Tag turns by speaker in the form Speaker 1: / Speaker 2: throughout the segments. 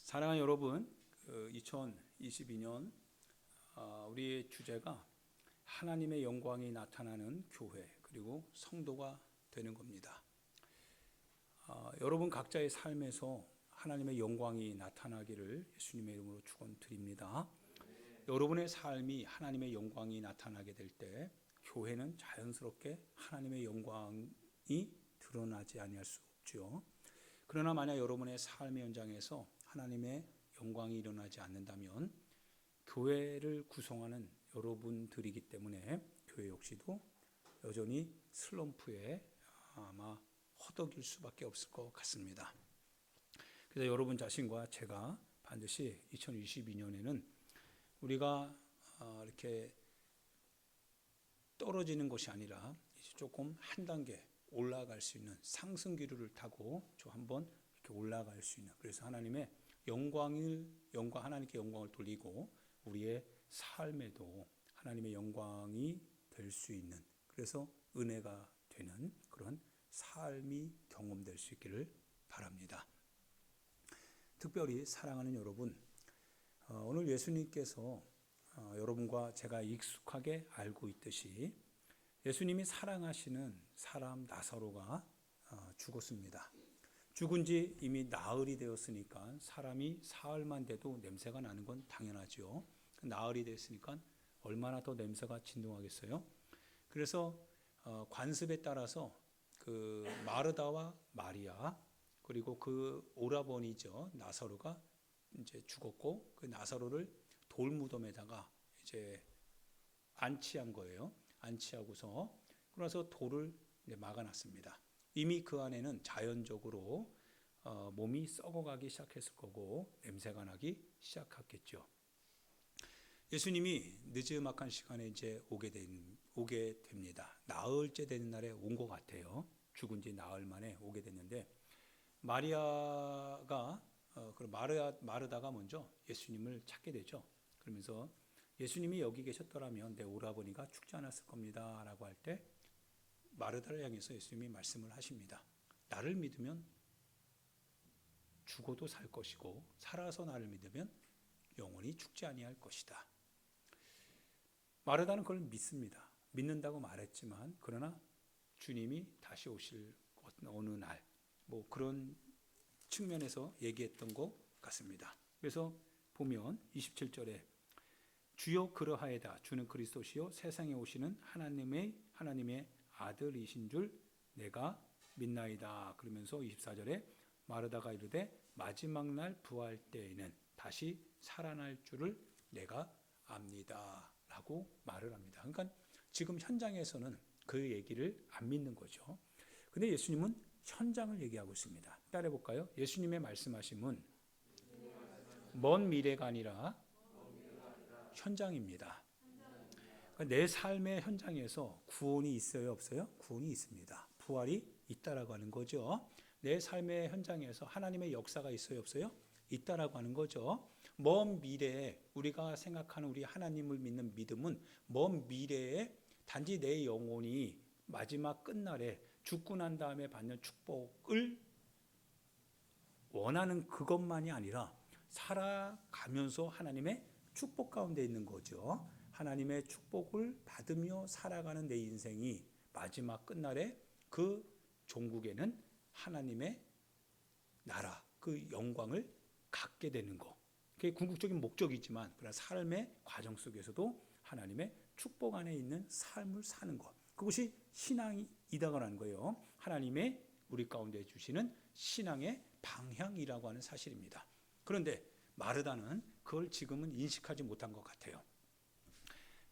Speaker 1: 사랑하는 여러분, 2022년 우리의 주제가 하나님의 영광이 나타나는 교회 그리고 성도가 되는 겁니다. 여러분 각자의 삶에서 하나님의 영광이 나타나기를 예수님의 이름으로 축원드립니다. 여러분의 삶이 하나님의 영광이 나타나게 될 때 교회는 자연스럽게 하나님의 영광이 드러나지 아니할 수 없죠. 그러나 만약 여러분의 삶의 현장에서 하나님의 영광이 일어나지 않는다면 교회를 구성하는 여러분들이기 때문에 교회 역시도 여전히 슬럼프에 아마 허덕일 수밖에 없을 것 같습니다. 그래서 여러분 자신과 제가 반드시 2022년에는 우리가 이렇게 떨어지는 것이 아니라 이제 조금 한 단계 올라갈 수 있는 상승기류를 타고 저 한번 이렇게 올라갈 수 있는, 그래서 하나님의 하나님께 영광을 돌리고 우리의 삶에도 하나님의 영광이 될 수 있는, 그래서 은혜가 되는 그런 삶이 경험될 수 있기를 바랍니다. 특별히 사랑하는 여러분, 오늘 예수님께서 여러분과 제가 익숙하게 알고 있듯이 예수님이 사랑하시는 사람 나사로가 죽었습니다. 죽은 지 이미 나흘이 되었으니까 사람이 사흘만 돼도 냄새가 나는 건 당연하죠. 나흘이 됐으니까 얼마나 더 냄새가 진동하겠어요. 그래서 관습에 따라서 그 마르다와 마리아 그리고 그 오라버니죠 나사로가 이제 죽었고 그 나사로를 돌무덤에다가 이제 안치한 거예요. 안치하고서 그래서 돌을 막아놨습니다. 이미 그 안에는 자연적으로 몸이 썩어가기 시작했을 거고 냄새가 나기 시작했겠죠. 예수님이 늦지막한 시간에 이제 오게 됩니다. 나흘째 되는 날에 온 것 같아요. 죽은 지 나흘 만에 오게 됐는데 마리아가 마르다가 먼저 예수님을 찾게 되죠. 그러면서 예수님이 여기 계셨더라면 내 오라버니가 죽지 않았을 겁니다 라고 할 때 마르다를 향해서 예수님이 말씀을 하십니다. 나를 믿으면 죽어도 살 것이고 살아서 나를 믿으면 영원히 죽지 아니할 것이다. 마르다는 그걸 믿습니다. 믿는다고 말했지만 그러나 주님이 다시 오실 어느 날 뭐 그런 측면에서 얘기했던 것 같습니다. 그래서 보면 27절에 주여 그러하에다 주는 그리스도시요 세상에 오시는 하나님의 아들이신 줄 내가 믿나이다. 그러면서 24절에 마르다가 이르되 마지막 날 부활 때에는 다시 살아날 줄을 내가 압니다 라고 말을 합니다. 그러니까 지금 현장에서는 그 얘기를 안 믿는 거죠. 근데 예수님은 현장을 얘기하고 있습니다. 따라해 볼까요? 예수님의 말씀하심은 먼 미래가 아니라 현장입니다. 그러니까 내 삶의 현장에서 구원이 있어요, 없어요? 구원이 있습니다. 부활이 있다라고 하는 거죠. 내 삶의 현장에서 하나님의 역사가 있어요, 없어요? 있다라고 하는 거죠. 먼 미래에 우리가 생각하는 우리 하나님을 믿는 믿음은 먼 미래에 단지 내 영혼이 마지막 끝날에 죽고 난 다음에 받는 축복을 원하는 그것만이 아니라 살아가면서 하나님의 축복 가운데 있는 거죠. 하나님의 축복을 받으며 살아가는 내 인생이 마지막 끝날에 그 종국에는 하나님의 나라, 그 영광을 갖게 되는 것. 그게 궁극적인 목적이지만 그러나 삶의 과정 속에서도 하나님의 축복 안에 있는 삶을 사는 것. 그것이 신앙이다라고 하는 거예요. 하나님의 우리 가운데 주시는 신앙의 방향이라고 하는 사실입니다. 그런데 마르다는 그걸 지금은 인식하지 못한 것 같아요.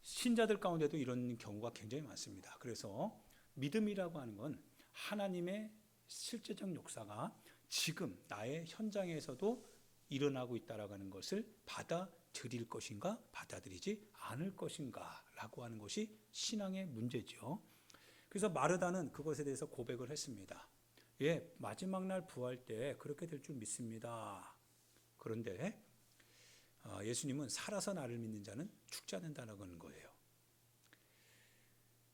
Speaker 1: 신자들 가운데도 이런 경우가 굉장히 많습니다. 그래서 믿음이라고 하는 건 하나님의 실제적 역사가 지금 나의 현장에서도 일어나고 있다라고 하는 것을 받아들일 것인가 받아들이지 않을 것인가 라고 하는 것이 신앙의 문제죠. 그래서 마르다는 그것에 대해서 고백을 했습니다. 예, 마지막 날 부활 때 그렇게 될 줄 믿습니다. 그런데 예수님은 살아서 나를 믿는 자는 죽지 않는다라고 하는 거예요.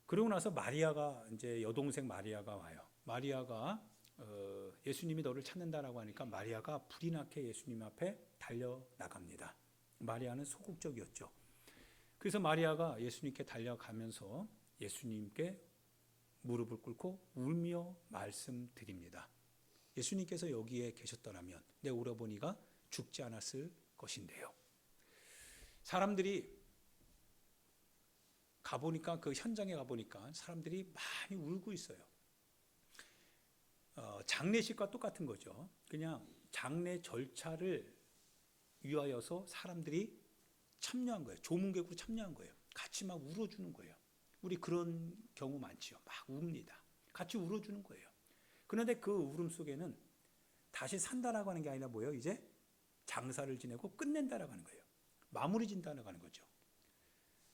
Speaker 1: 그러고 나서 마리아가 이제 여동생 마리아가 와요. 마리아가 예수님이 너를 찾는다라고 하니까 마리아가 불이 나게 예수님 앞에 달려나갑니다. 마리아는 소극적이었죠. 그래서 마리아가 예수님께 달려가면서 예수님께 무릎을 꿇고 울며 말씀드립니다. 예수님께서 여기에 계셨더라면 내 오라버니가 죽지 않았을 것인데요. 사람들이 가보니까, 그 현장에 가보니까 사람들이 많이 울고 있어요. 장례식과 똑같은 거죠. 그냥 장례 절차를 위하여서 사람들이 참여한 거예요. 조문객으로 참여한 거예요. 같이 막 울어주는 거예요. 우리 그런 경우 많지요. 막 웁니다. 같이 울어주는 거예요. 그런데 그 울음 속에는 다시 산다라고 하는 게 아니라 뭐예요? 이제 장사를 지내고 끝낸다라고 하는 거예요. 마무리 진다라고 하는 거죠.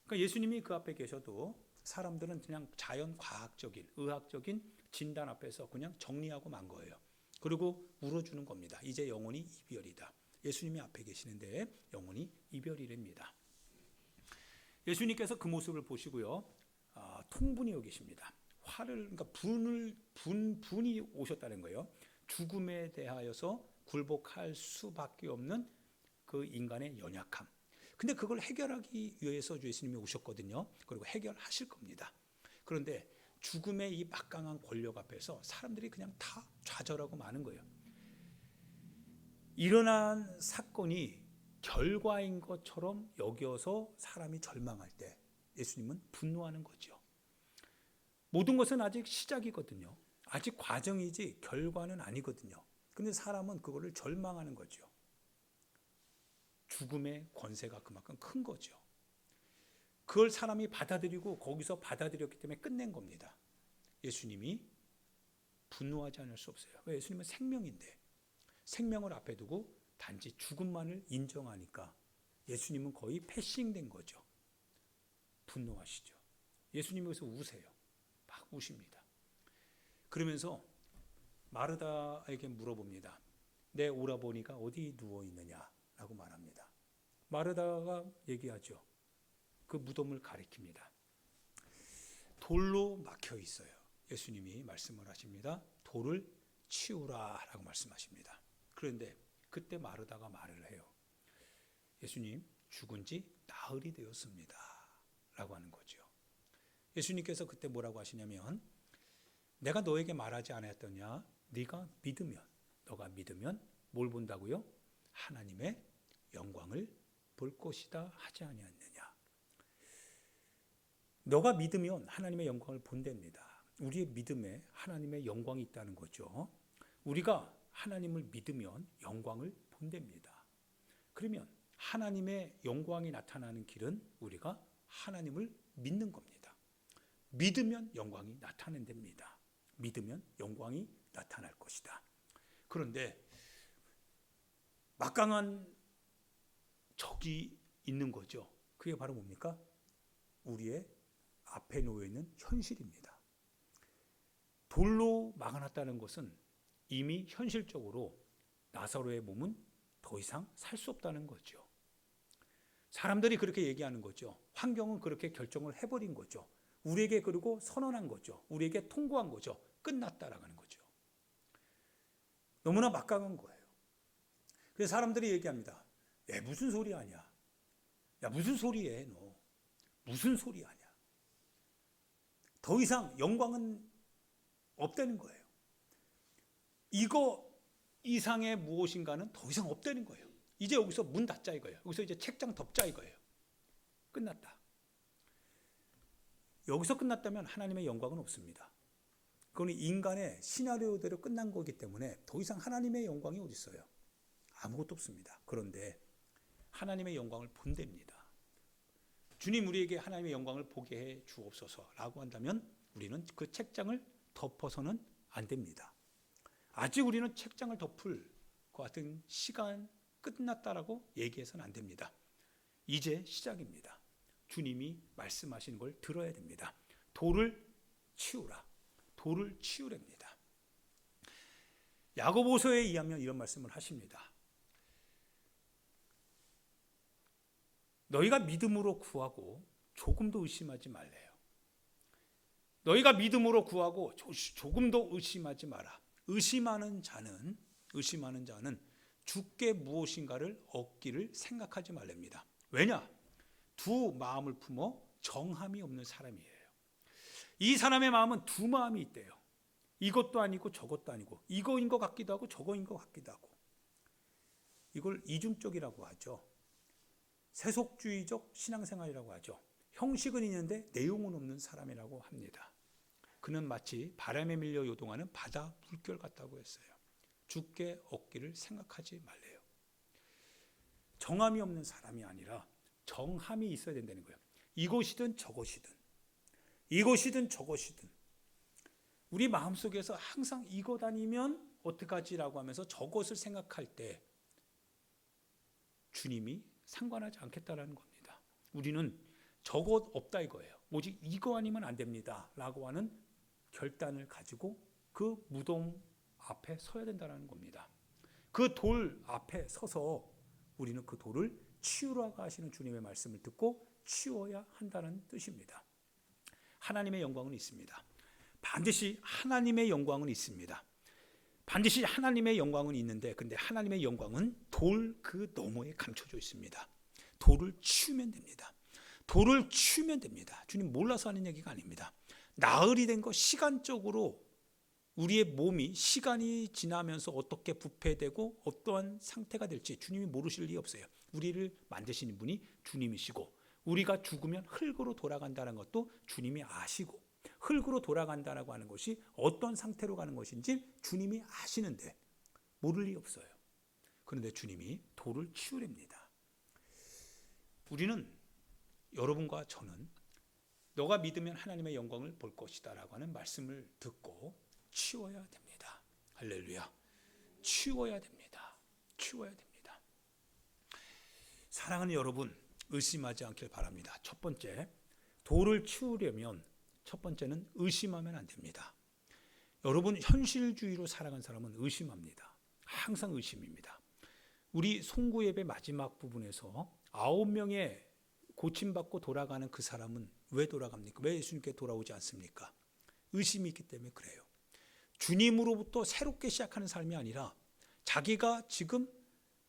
Speaker 1: 그러니까 예수님이 그 앞에 계셔도 사람들은 그냥 자연 과학적인, 의학적인 진단 앞에서 그냥 정리하고 만 거예요. 그리고 울어주는 겁니다. 이제 영원히 이별이다. 예수님이 앞에 계시는데 영원히 이별이랍니다. 예수님께서 그 모습을 보시고요, 통분이 여기십니다. 그러니까 분이 오셨다는 거예요. 죽음에 대하여서 굴복할 수밖에 없는 그 인간의 연약함. 근데 그걸 해결하기 위해서 예수님이 오셨거든요. 그리고 해결하실 겁니다. 그런데 죽음의 이 막강한 권력 앞에서 사람들이 그냥 다 좌절하고 마는 거예요. 일어난 사건이 결과인 것처럼 여겨서 사람이 절망할 때 예수님은 분노하는 거죠. 모든 것은 아직 시작이거든요. 아직 과정이지 결과는 아니거든요. 근데 사람은 그거를 절망하는 거죠. 죽음의 권세가 그만큼 큰 거죠. 그걸 사람이 받아들이고 거기서 받아들였기 때문에 끝낸 겁니다. 예수님이 분노하지 않을 수 없어요. 왜? 예수님은 생명인데 생명을 앞에 두고 단지 죽음만을 인정하니까 예수님은 거의 패싱된 거죠. 분노하시죠. 예수님이 여기서 우세요. 막 우십니다. 그러면서 마르다에게 물어봅니다. 내 오라버니가 어디 누워 있느냐라고 말합니다. 마르다가 얘기하죠. 그 무덤을 가리킵니다. 돌로 막혀 있어요. 예수님이 말씀을 하십니다. 돌을 치우라라고 말씀하십니다. 그런데 그때 마르다가 말을 해요. 예수님, 죽은 지 나흘이 되었습니다 라고 하는 거죠. 예수님께서 그때 뭐라고 하시냐면, 내가 너에게 말하지 않았더냐? 너가 믿으면 뭘 본다고요? 하나님의 영광을 볼 것이다 하지 아니었느냐. 너가 믿으면 하나님의 영광을 본답니다. 우리의 믿음에 하나님의 영광이 있다는 거죠. 우리가 하나님을 믿으면 영광을 본답니다. 그러면 하나님의 영광이 나타나는 길은 우리가 하나님을 믿는 겁니다. 믿으면 영광이 나타낸답니다. 믿으면 영광이 나타날 것이다. 그런데 막강한 적이 있는 거죠. 그게 바로 뭡니까? 우리의 앞에 놓여 있는 현실입니다. 돌로 막아놨다는 것은 이미 현실적으로 나사로의 몸은 더 이상 살 수 없다는 거죠. 사람들이 그렇게 얘기하는 거죠. 환경은 그렇게 결정을 해버린 거죠. 우리에게 그리고 선언한 거죠. 우리에게 통고한 거죠. 끝났다라고 하는 거죠. 너무나 막강한 거예요. 그래서 사람들이 얘기합니다. 야, 무슨 소리 하냐? 야, 무슨 소리해 너? 무슨 소리 하냐? 더 이상 영광은 없다는 거예요. 이거 이상의 무엇인가는 더 이상 없다는 거예요. 이제 여기서 문 닫자 이거예요. 여기서 이제 책장 덮자 이거예요. 끝났다. 여기서 끝났다면 하나님의 영광은 없습니다. 그건 인간의 시나리오대로 끝난 거기 때문에 더 이상 하나님의 영광이 어디 있어요? 아무것도 없습니다. 그런데 하나님의 영광을 본답니다. 주님 우리에게 하나님의 영광을 보게 해 주옵소서라고 한다면 우리는 그 책장을 덮어서는 안 됩니다. 아직 우리는 책장을 덮을 것 같은 시간 끝났다라고 얘기해서는 안 됩니다. 이제 시작입니다. 주님이 말씀하시는 걸 들어야 됩니다. 돌을 치우라. 돌을 치우랍니다. 야고보서에 의하면 이런 말씀을 하십니다. 너희가 믿음으로 구하고 조금도 의심하지 말래요. 너희가 믿음으로 구하고 조금도 의심하지 마라. 의심하는 자는 주께 무엇인가를 얻기를 생각하지 말랍니다. 왜냐? 두 마음을 품어 정함이 없는 사람이에요. 이 사람의 마음은 두 마음이 있대요. 이것도 아니고 저것도 아니고, 이거인 것 같기도 하고 저거인 것 같기도 하고. 이걸 이중적이라고 하죠. 세속주의적 신앙생활이라고 하죠. 형식은 있는데 내용은 없는 사람이라고 합니다. 그는 마치 바람에 밀려 요동하는 바다 물결 같다고 했어요. 주께 얻기를 생각하지 말래요. 정함이 없는 사람이 아니라 정함이 있어야 된다는 거예요. 이것이든 저것이든, 이것이든 저것이든, 우리 마음속에서 항상 이것 아니면 어떡하지라고 하면서 저것을 생각할 때 주님이 상관하지 않겠다라는 겁니다. 우리는 저것 없다 이거예요. 오직 이거 아니면 안 됩니다 라고 하는 결단을 가지고 그 무덤 앞에 서야 된다는 겁니다. 그 돌 앞에 서서 우리는 그 돌을 치우라고 하시는 주님의 말씀을 듣고 치워야 한다는 뜻입니다. 하나님의 영광은 있습니다. 반드시 하나님의 영광은 있습니다. 반드시 하나님의 영광은 있는데, 근데 하나님의 영광은 돌 그 너머에 감춰져 있습니다. 돌을 치우면 됩니다. 돌을 치우면 됩니다. 주님 몰라서 하는 얘기가 아닙니다. 나흘이 된 거, 시간적으로 우리의 몸이 시간이 지나면서 어떻게 부패되고 어떠한 상태가 될지 주님이 모르실 리 없어요. 우리를 만드신 분이 주님이시고, 우리가 죽으면 흙으로 돌아간다는 것도 주님이 아시고, 흙으로 돌아간다라고 하는 것이 어떤 상태로 가는 것인지 주님이 아시는데 모를 리 없어요. 그런데 주님이 돌을 치우랍니다. 우리는, 여러분과 저는 너가 믿으면 하나님의 영광을 볼 것이다 라고 하는 말씀을 듣고 치워야 됩니다. 할렐루야. 치워야 됩니다. 치워야 됩니다. 사랑하는 여러분, 의심하지 않길 바랍니다. 첫 번째, 돌을 치우려면 첫 번째는 의심하면 안 됩니다. 여러분, 현실주의로 살아간 사람은 의심합니다. 항상 의심입니다. 우리 송구 예배 마지막 부분에서 9명의 고침받고 돌아가는 그 사람은 왜 돌아갑니까? 왜 예수님께 돌아오지 않습니까? 의심이 있기 때문에 그래요. 주님으로부터 새롭게 시작하는 삶이 아니라 자기가 지금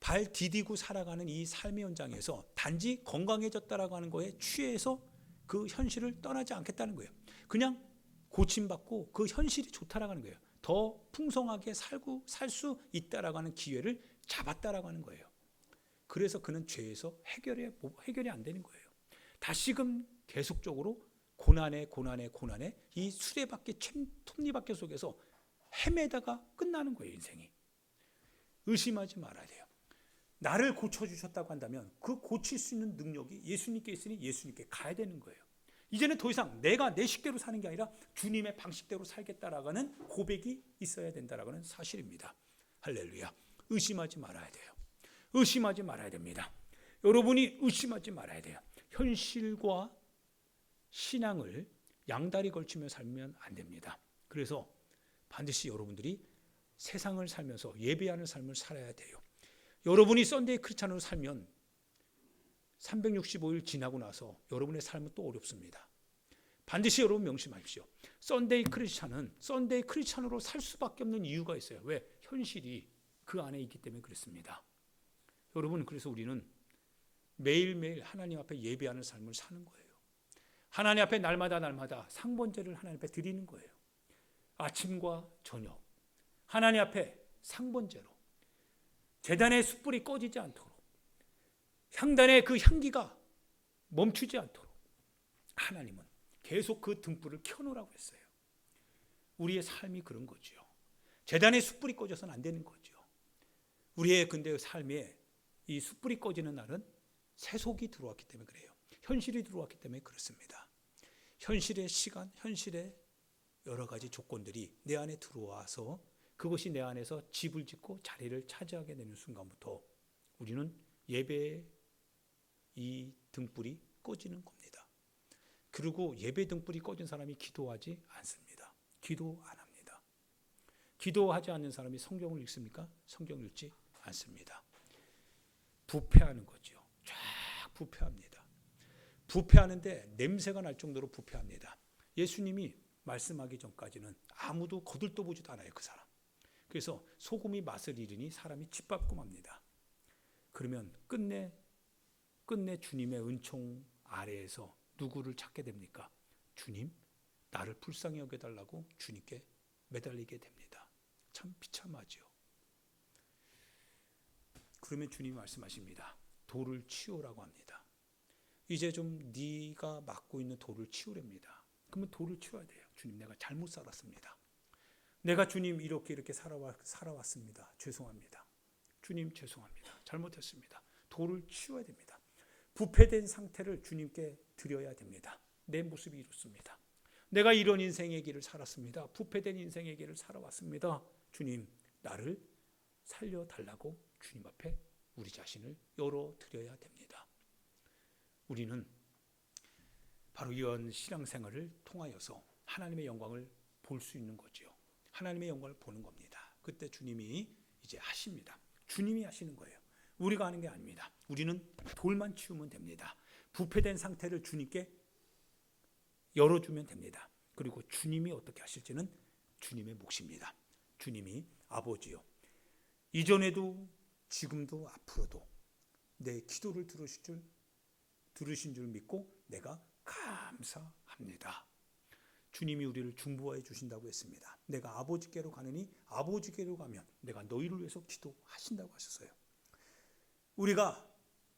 Speaker 1: 발 디디고 살아가는 이 삶의 현장에서 단지 건강해졌다라고 하는 거에 취해서 그 현실을 떠나지 않겠다는 거예요. 그냥 고침받고 그 현실이 좋다라고 하는 거예요. 더 풍성하게 살 수 있다라고 하는 기회를 잡았다라고 하는 거예요. 그래서 그는 죄에서 해결이 안 되는 거예요. 다시금 계속적으로 고난에 이 수레바퀴 톱니바퀴 속에서 헤매다가 끝나는 거예요, 인생이. 의심하지 말아야 돼요. 나를 고쳐주셨다고 한다면 그 고칠 수 있는 능력이 예수님께 있으니 예수님께 가야 되는 거예요. 이제는 더 이상 내가 내 식대로 사는 게 아니라 주님의 방식대로 살겠다라고 하는 고백이 있어야 된다라고 하는 사실입니다. 할렐루야. 의심하지 말아야 돼요. 의심하지 말아야 됩니다. 여러분이 의심하지 말아야 돼요. 현실과 신앙을 양다리 걸치며 살면 안 됩니다. 그래서 반드시 여러분들이 세상을 살면서 예배하는 삶을 살아야 돼요. 여러분이 썬데이 크리스찬으로 살면 365일 지나고 나서 여러분의 삶은 또 어렵습니다. 반드시 여러분 명심하십시오. 썬데이 크리스찬은 썬데이 크리스찬으로 살 수밖에 없는 이유가 있어요. 왜? 현실이 그 안에 있기 때문에 그렇습니다. 여러분, 그래서 우리는 매일매일 하나님 앞에 예배하는 삶을 사는 거예요. 하나님 앞에 날마다 상번제를 하나님 앞에 드리는 거예요. 아침과 저녁 하나님 앞에 상번제로 제단의 숯불이 꺼지지 않도록, 향단의 그 향기가 멈추지 않도록 하나님은 계속 그 등불을 켜놓으라고 했어요. 우리의 삶이 그런 거죠. 제단의 숯불이 꺼져서는 안 되는 거죠. 우리의 근데 삶에 이 숯불이 꺼지는 날은 세속이 들어왔기 때문에 그래요. 현실이 들어왔기 때문에 그렇습니다. 현실의 시간, 현실의 여러 가지 조건들이 내 안에 들어와서 그것이 내 안에서 집을 짓고 자리를 차지하게 되는 순간부터 우리는 예배의 이 등불이 꺼지는 겁니다. 그리고 예배 등불이 꺼진 사람이 기도하지 않습니다. 기도 안 합니다. 기도하지 않는 사람이 성경을 읽습니까? 성경을 읽지 않습니다. 부패하는 거죠. 쫙 부패합니다. 부패하는데 냄새가 날 정도로 부패합니다. 예수님이 말씀하기 전까지는 아무도 거들떠보지도 않아요, 그 사람. 그래서 소금이 맛을 잃으니 사람이 짓밟고 맙니다. 그러면 끝내 주님의 은총 아래에서 누구를 찾게 됩니까? 주님, 나를 불쌍히 여겨달라고 주님께 매달리게 됩니다. 참 비참하죠. 그러면 주님이 말씀하십니다. 돌을 치우라고 합니다. 이제 좀 네가 맡고 있는 돌을 치우랍니다. 그러면 돌을 치워야 돼요. 주님, 내가 잘못 살았습니다. 내가 주님 이렇게 살아왔습니다. 죄송합니다. 주님 죄송합니다. 잘못했습니다. 돌을 치워야 됩니다. 부패된 상태를 주님께 드려야 됩니다. 내 모습이 이렇습니다. 내가 이런 인생의 길을 살았습니다. 부패된 인생의 길을 살아왔습니다. 주님, 나를 살려달라고 주님 앞에 우리 자신을 열어드려야 됩니다. 우리는 바로 이런 신앙생활을 통하여서 하나님의 영광을 볼 수 있는 거죠. 하나님의 영광을 보는 겁니다. 그때 주님이 이제 하십니다. 주님이 하시는 거예요. 우리가 하는 게 아닙니다. 우리는 돌만 치우면 됩니다. 부패된 상태를 주님께 열어주면 됩니다. 그리고 주님이 어떻게 하실지는 주님의 몫입니다. 주님이 아버지요, 이전에도 지금도 앞으로도 내 기도를 들으신 줄 믿고 내가 감사합니다. 주님이 우리를 중보해 주신다고 했습니다. 내가 아버지께로 가느니 아버지께로 가면 내가 너희를 위해서 기도하신다고 하셨어요. 우리가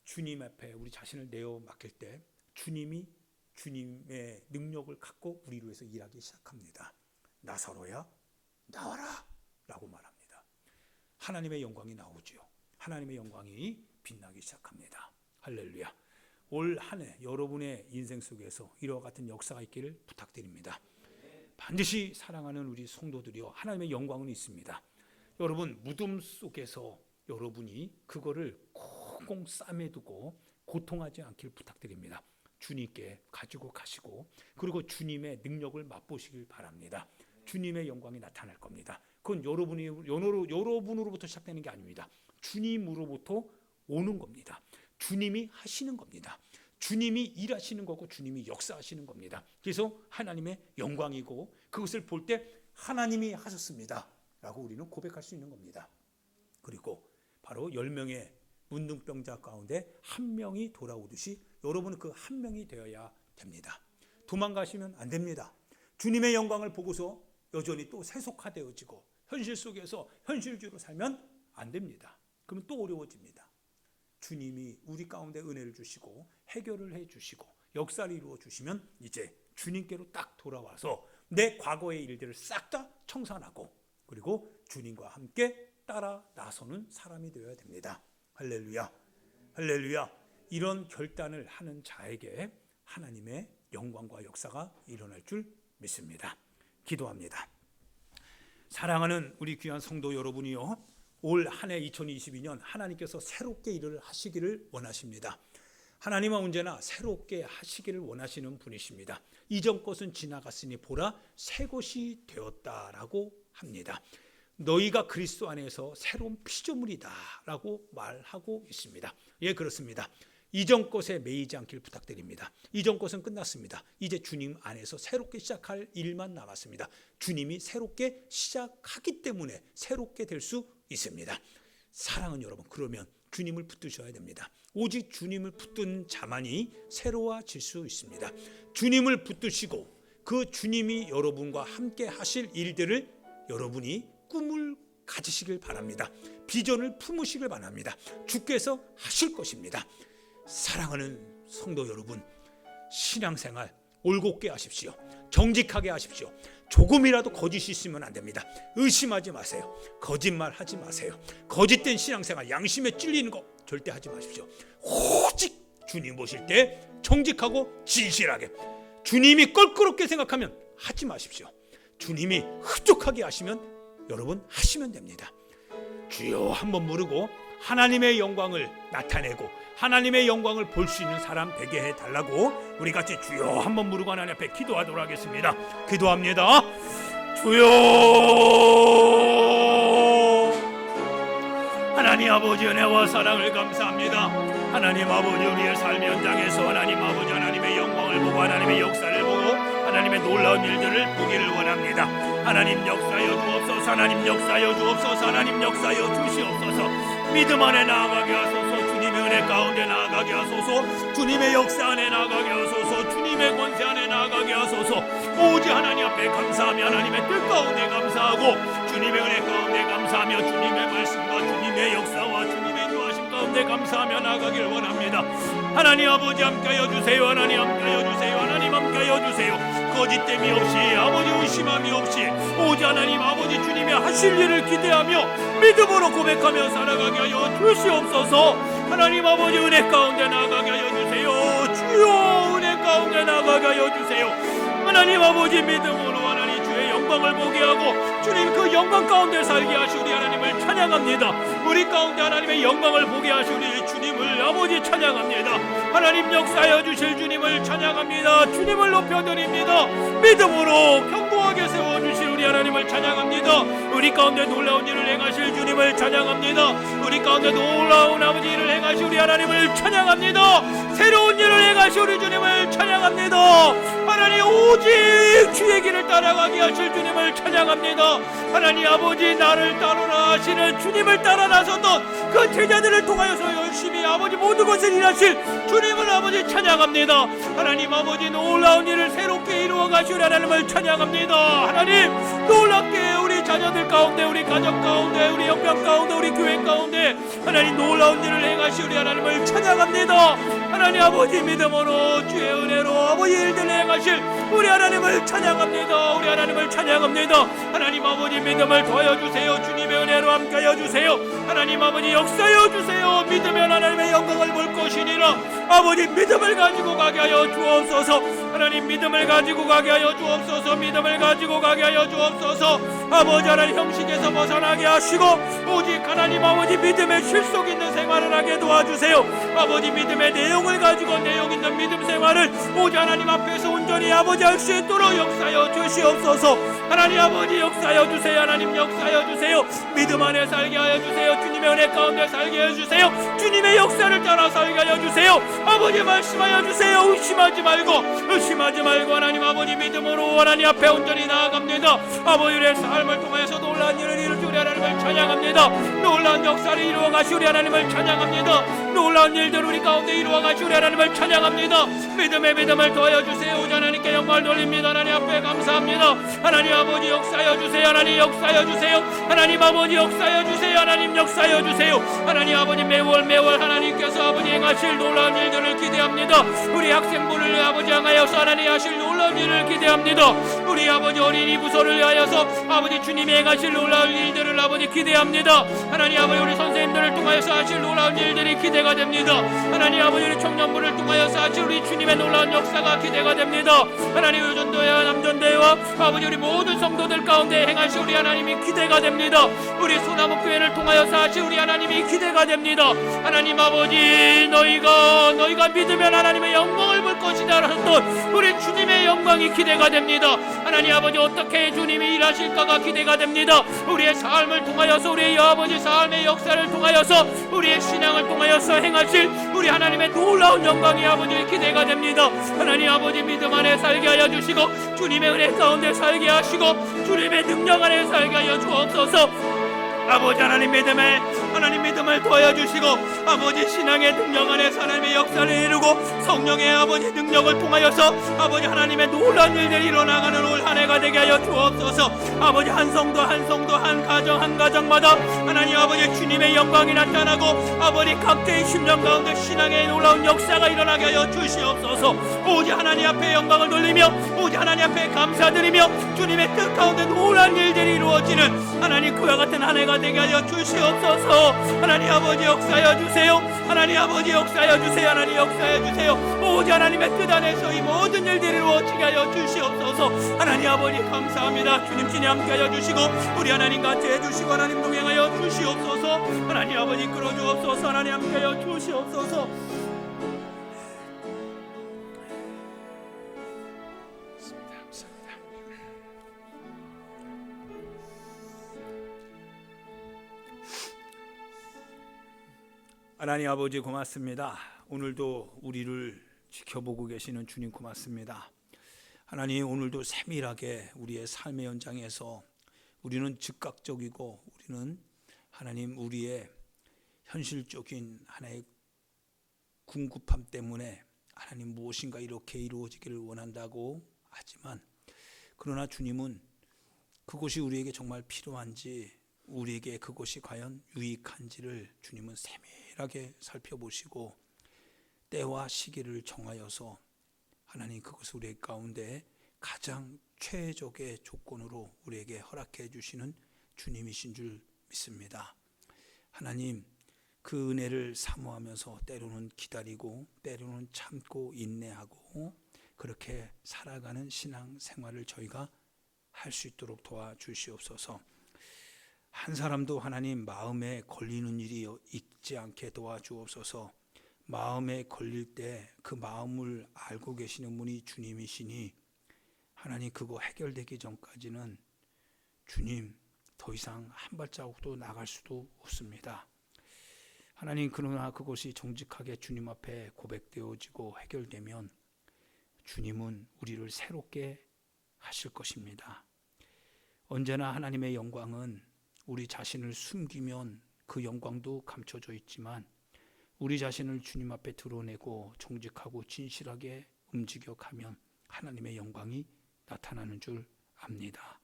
Speaker 1: 주님 앞에 우리 자신을 내어 맡길 때 주님이 주님의 능력을 갖고 우리를 위해서 일하기 시작합니다. 나사로야 나와라 라고 말합니다. 하나님의 영광이 나오죠. 하나님의 영광이 빛나기 시작합니다. 할렐루야. 올 한 해 여러분의 인생 속에서 이와 같은 역사가 있기를 부탁드립니다. 반드시 사랑하는 우리 성도들이요, 하나님의 영광은 있습니다. 여러분 무덤 속에서 여러분이 그거를 꽁꽁 싸매두고 고통하지 않길 부탁드립니다. 주님께 가지고 가시고 그리고 주님의 능력을 맛보시길 바랍니다. 주님의 영광이 나타날 겁니다. 그건 여러분으로부터 시작되는 게 아닙니다. 주님으로부터 오는 겁니다. 주님이 하시는 겁니다. 주님이 일하시는 거고 주님이 역사하시는 겁니다. 그래서 하나님의 영광이고 그것을 볼 때 하나님이 하셨습니다 라고 우리는 고백할 수 있는 겁니다. 그리고 바로 10명의 문둥병자 가운데 한 명이 돌아오듯이 여러분은 그 한 명이 되어야 됩니다. 도망가시면 안 됩니다. 주님의 영광을 보고서 여전히 또 세속화되어지고 현실 속에서 현실주의로 살면 안 됩니다. 그러면 또 어려워집니다. 주님이 우리 가운데 은혜를 주시고 해결을 해 주시고 역사를 이루어 주시면 이제 주님께로 딱 돌아와서 내 과거의 일들을 싹 다 청산하고 그리고 주님과 함께 따라 나서는 사람이 되어야 됩니다. 할렐루야. 할렐루야. 이런 결단을 하는 자에게 하나님의 영광과 역사가 일어날 줄 믿습니다. 기도합니다. 사랑하는 우리 귀한 성도 여러분이요, 올 한 해 2022년 하나님께서 새롭게 일을 하시기를 원하십니다. 하나님은 언제나 새롭게 하시기를 원하시는 분이십니다. 이전 것은 지나갔으니 보라 새 것이 되었다라고 합니다. 너희가 그리스도 안에서 새로운 피조물이다 라고 말하고 있습니다. 예, 그렇습니다. 이전 것에 매이지 않길 부탁드립니다. 이전 것은 끝났습니다. 이제 주님 안에서 새롭게 시작할 일만 남았습니다. 주님이 새롭게 시작하기 때문에 새롭게 될 수 있습니다. 사랑은 여러분, 그러면 주님을 붙드셔야 됩니다. 오직 주님을 붙든 자만이 새로워질 수 있습니다. 주님을 붙드시고 그 주님이 여러분과 함께 하실 일들을 여러분이 꿈을 가지시길 바랍니다. 비전을 품으시길 바랍니다. 주께서 하실 것입니다. 사랑하는 성도 여러분, 신앙생활 올곧게 하십시오. 정직하게 하십시오. 조금이라도 거짓이 있으면 안 됩니다. 의심하지 마세요. 거짓말하지 마세요. 거짓된 신앙생활, 양심에 찔리는 거 절대 하지 마십시오. 오직 주님 보실 때 정직하고 진실하게, 주님이 껄끄럽게 생각하면 하지 마십시오. 주님이 흡족하게 하시면 여러분 하시면 됩니다. 주여 한번 부르고 하나님의 영광을 나타내고 하나님의 영광을 볼 수 있는 사람 되게 해달라고 우리 같이 주여 한번 부르고 하나님 앞에 기도하도록 하겠습니다. 기도합니다. 주여, 하나님 아버지 은혜와 사랑을 감사합니다. 하나님 아버지 우리의 삶의 현장에서 하나님 아버지 하나님의 영광을 보고 하나님의 역사를 보고 하나님의 놀라운 일들을 보기를 원합니다. 하나님 역사여 주옵소서. 하나님 역사여 주옵소서. 하나님 역사여 주시옵소서. 믿음 안에 나아가게 하소서. 주님의 은혜 가운데 나아가게 하소서. 주님의 역사 안에 나아가게 하소서. 주님의 권세 안에 나아가게 하소서. 오직 하나님 앞에 감사하며 하나님의 뜻 가운데 감사하고 주님의 은혜 가운데 감사하며 주님의 말씀과 주님의 역사와 주님의 인도하심 가운데 감사하며 나아가길 원합니다. 하나님 아버지 함께하여 주세요. 하나님 함께하여 주세요. 하나님 함께하여 주세요. 거짓됨이 없이 아버지 의심함이 없이 오직 하나님 아버지 주님의 하실 일을 기대하며 믿음으로 고백하며 살아가게 하여 주시옵소서. 하나님 아버지 은혜 가운데 나아가게 하여 주세요. 주여 은혜 가운데 나아가게 하여 주세요. 하나님 아버지 믿음으로 하나님 주의 영광을 보게 하고 주님 그 영광 가운데 살게 하시오니 하나님을 찬양합니다. 우리 가운데 하나님의 영광을 보게 하시오니 주님을 아버지 찬양합니다. 하나님 역사하여 주실 주님을 찬양합니다. 주님을 높여드립니다. 믿음으로 견고하게 세워주실 우리 하나님을 찬양합니다. 우리 가운데 놀라운 일을 행하실 주님을 찬양합니다. 우리 가운데 놀라운 아버지 일을 행하실 우리 하나님을 찬양합니다. 새로운 일을 행하실 우리 주님을 찬양합니다. 하나님 오직 주의 길을 따라가게 하실 주님을 찬양합니다. 하나님 아버지 나를 따르라 하시는 주님을 따라 나섰던 그 제자들을 통하여서 열심히 아버지 모든 것을 일하실 주님을 아버지 찬양합니다. 하나님 아버지 놀라운 일을 새롭게 이루어 가시오리 하나님을 찬양합니다. 하나님 놀랍게 우리 자녀들 가운데 우리 가정 가운데 우리 영병 가운데 우리 교회 가운데 하나님 놀라운 일을 행하시오리 하나님을 찬양합니다. 하나님 아버지 믿음으로 주의 은혜로 아버지 일들을 행하실 우리 하나님을 찬양합니다. 우리 하나님을 찬양합니다. 하나님 아버지 믿음을 더하여주세요. 주님의 은혜로 함께하여 주세요. 하나님 아버지 역사하여 주세요. 믿으면 하나님의 영광을 볼 것이니라. 아버지 믿음을 가지고 가게 하여 주옵소서. 하나님 믿음을 가지고 가게 하여 주옵소서. 믿음을 가지고 가게 하여 주옵소서. 아버지 하나님 형식에서 벗어나게 하시고 오직 하나님 아버지 믿음의 실속 있는 생활을 하게 도와주세요. 아버지 믿음의 내용을 가지고 내용 있는 믿음 생활을 오직 하나님 앞에서 온전히 아버지 할 수 있도록 역사하여 주시옵소서. 하나님 아버지 역사하여 주세요. 하나님 역사하여 주세요. 믿음 안에 살게 하여 주세요. 주님의 은혜 가운데 살게 하여 주세요. 주님의 역사를 따라 살게 하여 주세요. 아버지 말씀하여 주세요. 의심하지 말고 하나님 아버지 믿음으로 하나님 앞에 온전히 나아갑니다. 아버지의 삶을 통해서 놀라운 일을 이루시 우리 하나님을 찬양합니다. 놀라운 역사를 이루어 가시 우리 하나님을 찬양합니다. 놀라운 일들 우리 가운데 이루어 가시 우리 하나님을 찬양합니다. 믿음의 믿음을 더하여 주세요. 오직 하나님께 영광을 돌립니다. 하나님 앞에 감사합니다. 하나님 아버지 역사하여 주세요. 하나님 역사하여 주세요. 하나님 아버지 역사하여 주세요. 하나님 역사하여 주세요. 하나님 아버지 매월 하나님께서 아버지 행하실 놀라운 일들을 기대합니다. 우리 학생부를 아버지 향하여서 하나님 하실 놀라운 일을 기대합니다. 우리 아버지 어린이 부서를 위하여서 아버지 주님이 행하실 놀라운 일들을 아버지 기대합니다. 하나님 아버지 우리 선생님들을 통하여서 하실 놀라운 일들이 기대가 됩니다. 하나님 아버지 우리 청년부를 통하여서 하실 우리 주님의 놀라운 역사가 기대가 됩니다. 하나님 여전도회와 남전도회와 아버지 우리 모든 성도들 가운데 행하실 우리 하나님이 기대가 됩니다. 우리 소나무교회를 통하여서 하실 우리 하나님이 기대가 됩니다. 하나님 아버지 너희가 믿으면 하나님의 영광을 볼 것이다 하셨던 우리 주님의 영광이 기대가 됩니다. 하나님 아버지 어떻게 주님이 일하실까가 기대가 됩니다. 우리의 삶을 통하여서 우리의 아버지 삶의 역사를 통하여서 우리의 신앙을 통하여서 행하실 우리 하나님의 놀라운 영광이 아버지 기대가 됩니다. 하나님 아버지 믿음 안에 살게 하여 주시고 주님의 은혜 가운데 살게 하시고 주님의 능력 안에 살게 하여 주옵소서. 아버지 하나님 믿음을 더하여 주시고 아버지 신앙의 능력 안에서 하나님의 역사를 이루고 성령의 아버지 능력을 통하여서 아버지 하나님의 놀라운 일들이 일어나가는 올 한 해가 되게 하여 주옵소서. 아버지 한 성도 한 가정마다 하나님 아버지 주님의 영광이 나타나고 아버지 각자의 심령 가운데 신앙의 놀라운 역사가 일어나게 하여 주시옵소서. 오직 하나님 앞에 영광을 돌리며 오직 하나님 앞에 감사드리며 주님의 뜻 가운데 놀라운 일들이 이루어지는 하나님 그와 같은 한 해가 되게 하여 주시옵소서. 하나님 아버지 역사하여 주세요. 하나님 아버지 역사하여 주세요. 하나님 역사하여 주세요. 오직 하나님의 뜻 안에서 이 모든 일들이 이루어지게 하여 주시옵소서. 하나님 아버지 감사합니다. 주님 함께하여 주시고 우리 하나님 같이 해주시고 하나님 동행하여 주시옵소서. 하나님 아버지 이끌어 주옵소서. 하나님 함께하여 주시옵소서. 하나님 아버지 고맙습니다. 오늘도 우리를 지켜보고 계시는 주님 고맙습니다. 하나님, 오늘도 세밀하게 우리의 삶의 현장에서 우리는 즉각적이고 우리는 하나님 우리의 현실적인 하나의 궁급함 때문에 하나님 무엇인가 이렇게 이루어지기를 원한다고 하지만, 그러나 주님은 그것이 우리에게 정말 필요한지, 우리에게 그것이 과연 유익한지를 주님은 세밀하게 살펴보시고 때와 시기를 정하여서 하나님 그것을 우리 가운데 가장 최적의 조건으로 우리에게 허락해 주시는 주님이신 줄 믿습니다. 하나님, 그 은혜를 사모하면서 때로는 기다리고 때로는 참고 인내하고 그렇게 살아가는 신앙 생활을 저희가 할 수 있도록 도와주시옵소서. 한 사람도 하나님 마음에 걸리는 일이 있지 않게 도와주옵소서. 마음에 걸릴 때 그 마음을 알고 계시는 분이 주님이시니 하나님 그거 해결되기 전까지는 주님 더 이상 한 발자국도 나갈 수도 없습니다. 하나님, 그러나 그것이 정직하게 주님 앞에 고백되어지고 해결되면 주님은 우리를 새롭게 하실 것입니다. 언제나 하나님의 영광은 우리 자신을 숨기면 그 영광도 감춰져 있지만 우리 자신을 주님 앞에 드러내고 정직하고 진실하게 움직여 가면 하나님의 영광이 나타나는 줄 압니다.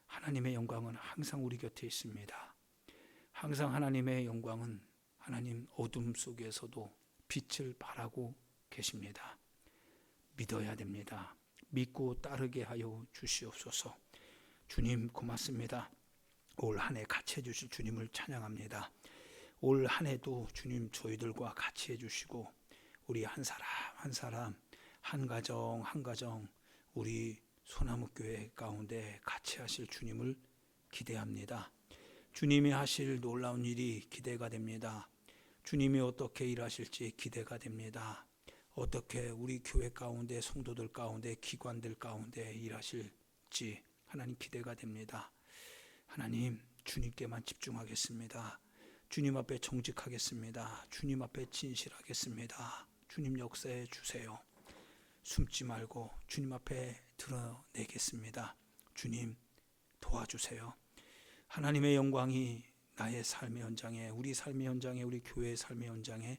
Speaker 1: 하나님의 영광은 항상 우리 곁에 있습니다. 항상 하나님의 영광은 하나님 어둠 속에서도 빛을 발하고 계십니다. 믿어야 됩니다. 믿고 따르게 하여 주시옵소서. 주님 고맙습니다. 올 한 해 같이 해주실 주님을 찬양합니다. 올 한 해도 주님 저희들과 같이 해주시고 우리 한 사람 한 사람 한 가정 한 가정 우리 소나무교회 가운데 같이 하실 주님을 기대합니다. 주님이 하실 놀라운 일이 기대가 됩니다. 주님이 어떻게 일하실지 기대가 됩니다. 어떻게 우리 교회 가운데 성도들 가운데 기관들 가운데 일하실지 하나님 기대가 됩니다. 하나님, 주님께만 집중하겠습니다. 주님 앞에 정직하겠습니다. 주님 앞에 진실하겠습니다. 주님 역사해 주세요. 숨지 말고 주님 앞에 드러내겠습니다. 주님 도와주세요. 하나님의 영광이 나의 삶의 현장에, 우리 삶의 현장에, 우리 교회의 삶의 현장에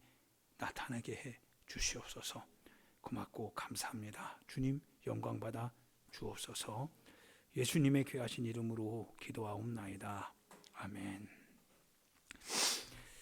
Speaker 1: 나타나게 해 주시옵소서. 고맙고 감사합니다. 주님 영광 받아 주옵소서. 예수님의 귀하신 이름으로 기도하옵나이다. 아멘.